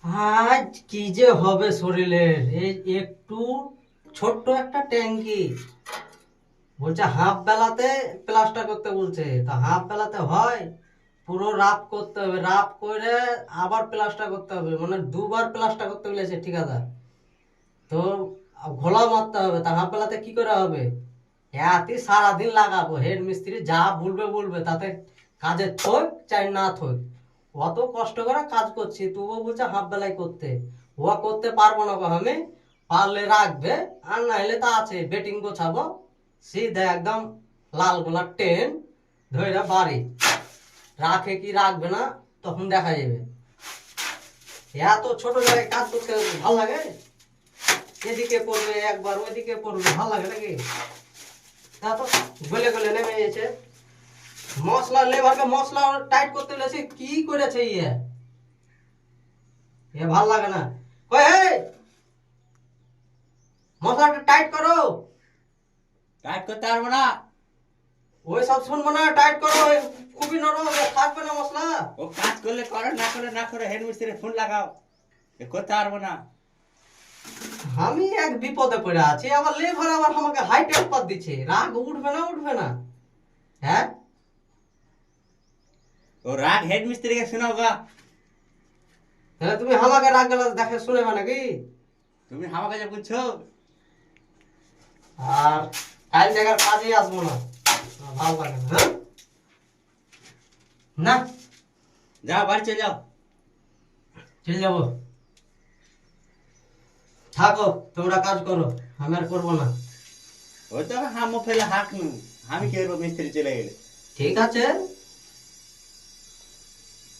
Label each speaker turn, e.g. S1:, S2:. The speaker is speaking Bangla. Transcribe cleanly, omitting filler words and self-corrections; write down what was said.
S1: আজ কি যে হবে শরীরের, এই একটু ছোট্ট একটা ট্যাঙ্কি বলছে হাফ বেলাতে প্লাস্টার করতে বলছে, তা হাফ বেলাতে হয়? পুরো রাত করতে হবে, রাত করে আবার প্লাস্টার করতে হবে, মানে দুবার প্লাস্টার করতে বলেছে ঠিকাদার। তো ঘোলা মারতে হবে, তা হাফ বেলাতে কি করে হবে? এতই সারাদিন লাগাবো, হেড মিস্ত্রি যা বলবে বলবে, তাতে কাজে থোক চাই না থোক। অত কষ্ট করে কাজ করছি, তবুও বলছে হাফ বেলায় করতে। ও করতে পারবো না গো আমি, পারলে রাখবে, আর না হলে তা আছে বেটিং গোছাবো, সিধা একদম লাল গোলার ট্রেন ধরে বাড়ি। রাখে কি রাখবে না তখন দেখা যাবে। এত ছোট জায়গায় কাজ করতে ভালো লাগে? এদিকে করবে একবার, ওইদিকে করবে, ভালো লাগে নাকি? তা তো গলে গলে নেমে গেছে। মশলা লেবারকে মশলা টাইট করতে বলেছে, কি করেছে ইয়ে? এ ভাল লাগে না। কই হে, মশলাটা টাইট করো।
S2: টাইট করতে পারবো না।
S1: ওই সব শুনবো না, টাইট করো। খুবই নরম, থাকবে না মশলা।
S2: ও কাজ করলে করো, না করলে না করো, হেড মিস্ত্রি ফোন লাগাও। এ করতে পারবো না।
S1: আমি এক বিপদে পড়ে আছি, আবার লেবার আবার আমাকে হাই টেম্পার দিচ্ছে, রাগ উঠবে না উঠবে না? হ্যাঁ,
S2: ও রাগ হেড মিস্ত্রিকে শোনাও গা।
S1: তাহলে তুমি আমাকে রাগ গেলে দেখে শুনেবে নাকি?
S2: তুমি আমাকে যে বলছো।
S1: আর কাল জায়গার কাজে আসবো না, ভালো লাগে না। হ্যাঁ না,
S2: যাও বাড়ি চলে যাও।
S1: চলে যাবো। থাকো, তোমরা কাজ করো, আমি আর করবো না।
S2: ওই তো হামো ফেলে হাঁক নু। আমি কি করবো মিস্ত্রি চলে গেলে?
S1: ঠিক আছে।